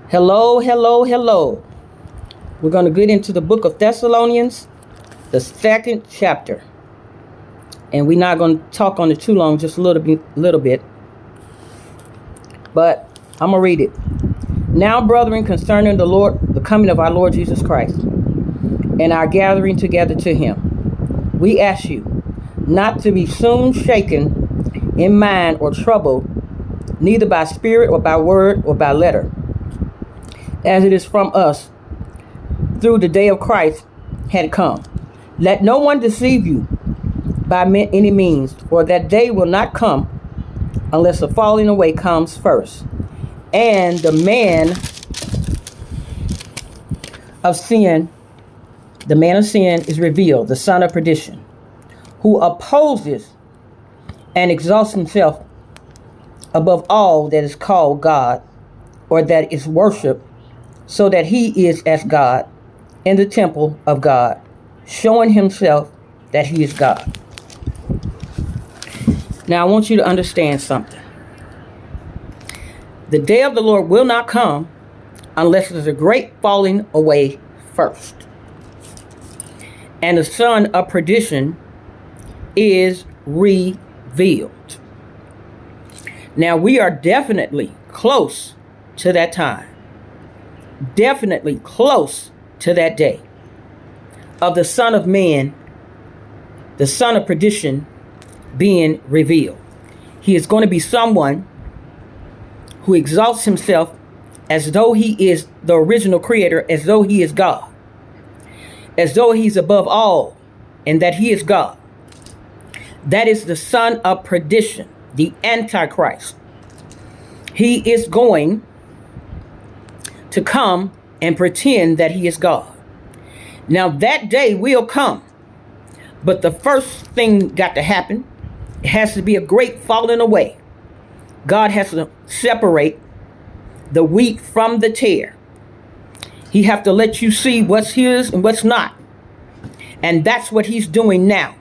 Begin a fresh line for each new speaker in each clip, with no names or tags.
Hello, hello, hello. We're going to get into the book of Thessalonians, the second chapter. And we're not going to talk on it too long, just a little bit. But I'm going to read it. Now, brethren, concerning the coming of our Lord Jesus Christ, and our gathering together to him, we ask you not to be soon shaken in mind or troubled, neither by spirit or by word or by letter, as it is from us, through the day of Christ had come. Let no one deceive you by any means, for that day will not come unless the falling away comes first, and the man of sin is revealed, the son of perdition, who opposes and exalts himself above all that is called God or that is worshipped, so that he is as God in the temple of God, showing himself that he is God. Now I want you to understand something. The day of the Lord will not come unless there's a great falling away first. And the son of perdition is revealed. Now we are definitely close to that time. Definitely close to that day of the Son of Man, the son of perdition, being revealed. He is going to be someone who exalts himself as though he is the original creator, as though he is God, as though he's above all and that he is God. That is the son of perdition, the Antichrist. He is going to come and pretend that he is God. Now that day will come, but the first thing got to happen. It has to be a great falling away. God has to separate the wheat from the tare. He have to let you see what's his and what's not. And that's what he's doing now.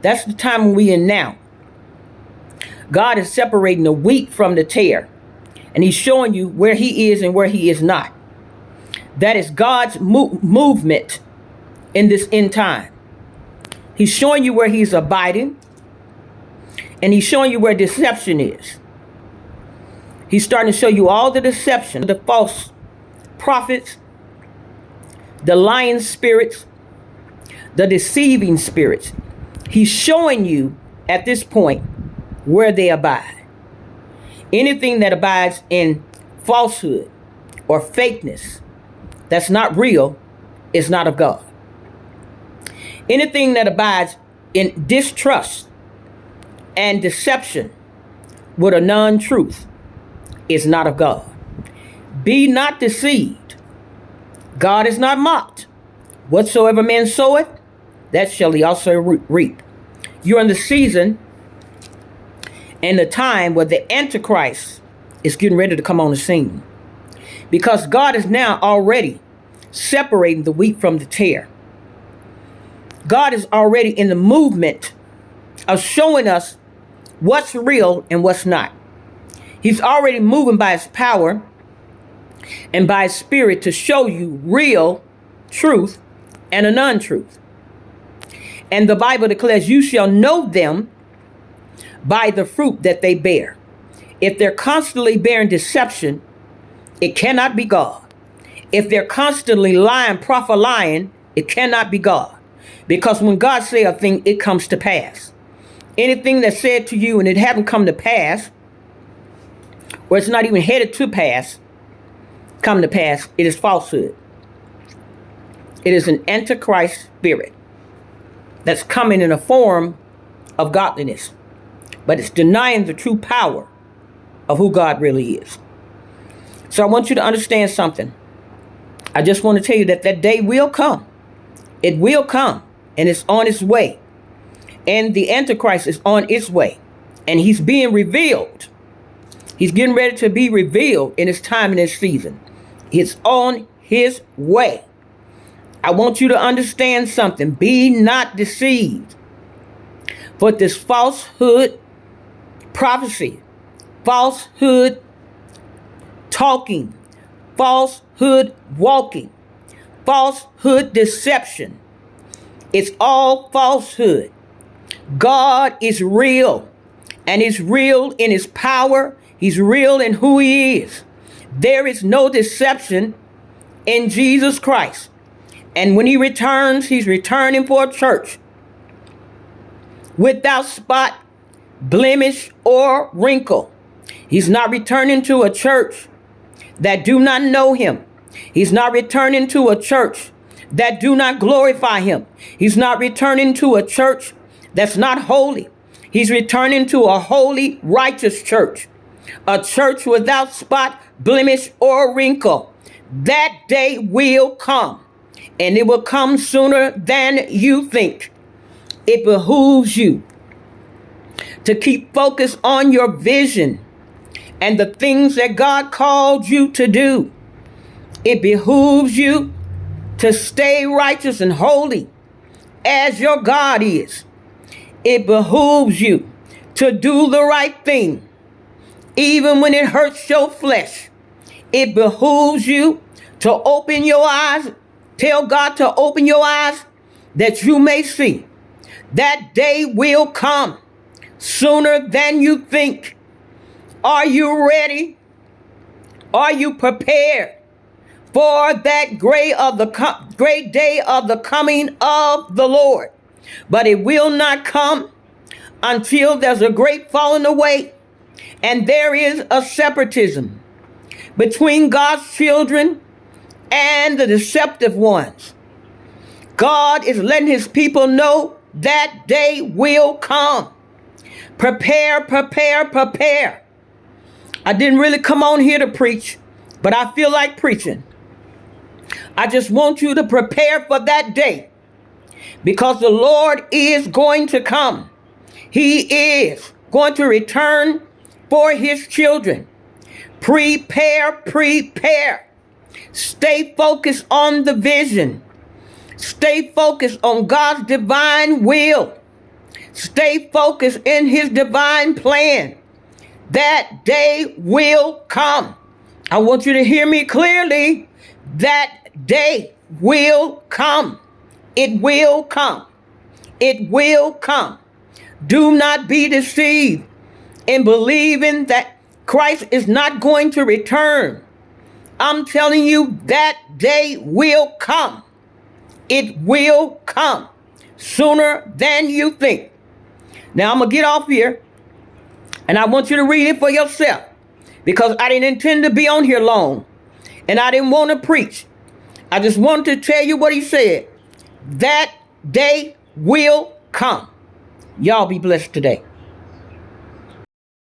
That's the time we in now. God is separating the wheat from the tare. And he's showing you where he is and where he is not. That is God's movement in this end time. He's showing you where he's abiding. And he's showing you where deception is. He's starting to show you all the deception, the false prophets, the lying spirits, the deceiving spirits. He's showing you at this point where they abide. Anything that abides in falsehood or fakeness that's not real is not of God. Anything that abides in distrust and deception with a non-truth is not of God. Be not deceived. God is not mocked. Whatsoever man soweth, that shall he also reap. You're in the season and the time where the Antichrist is getting ready to come on the scene. Because God is now already separating the wheat from the tare. God is already in the movement of showing us what's real and what's not. He's already moving by his power and by his spirit to show you real truth and a non-truth. And the Bible declares you shall know them by the fruit that they bear. If they're constantly bearing deception, it cannot be God. If they're constantly lying, lying, it cannot be God. Because when God says a thing, it comes to pass. Anything that's said to you and it haven't come to pass, or it's not even headed to pass, come to pass, it is falsehood. It is an Antichrist spirit that's coming in a form of godliness, but it's denying the true power of who God really is. So I want you to understand something. I just want to tell you that that day will come. It will come, and it's on its way. And the Antichrist is on its way, and he's being revealed. He's getting ready to be revealed in his time and his season. It's on his way. I want you to understand something. Be not deceived. For this falsehood prophecy, falsehood talking, falsehood walking, falsehood deception. It's all falsehood. God is real, and He's real in His power. He's real in who He is. There is no deception in Jesus Christ. And when He returns, He's returning for a church without spot, blemish, or wrinkle. He's not returning to a church that do not know Him. He's not returning to a church that do not glorify Him. He's not returning to a church that's not holy. He's returning to a holy, righteous church, a church without spot, blemish, or wrinkle. That day will come, and it will come sooner than you think. It behooves you to keep focused on your vision and the things that God called you to do. It behooves you to stay righteous and holy as your God is. It behooves you to do the right thing, even when it hurts your flesh. It behooves you to open your eyes, tell God to open your eyes that you may see. That day will come sooner than you think. Are you ready? Are you prepared for that great day of the coming of the Lord? But it will not come until there's a great falling away, and there is a separatism between God's children and the deceptive ones. God is letting His people know that day will come. Prepare, prepare, prepare. I didn't really come on here to preach, but I feel like preaching. I just want you to prepare for that day, because the Lord is going to come. He is going to return for His children. Prepare, prepare. Stay focused on the vision. Stay focused on God's divine will. Stay focused in His divine plan. That day will come. I want you to hear me clearly. That day will come. It will come. It will come. Do not be deceived in believing that Christ is not going to return. I'm telling you, that day will come. It will come sooner than you think. Now I'm going to get off here, and I want you to read it for yourself, because I didn't intend to be on here long, and I didn't want to preach. I just wanted to tell you what He said. That day will come. Y'all be blessed today.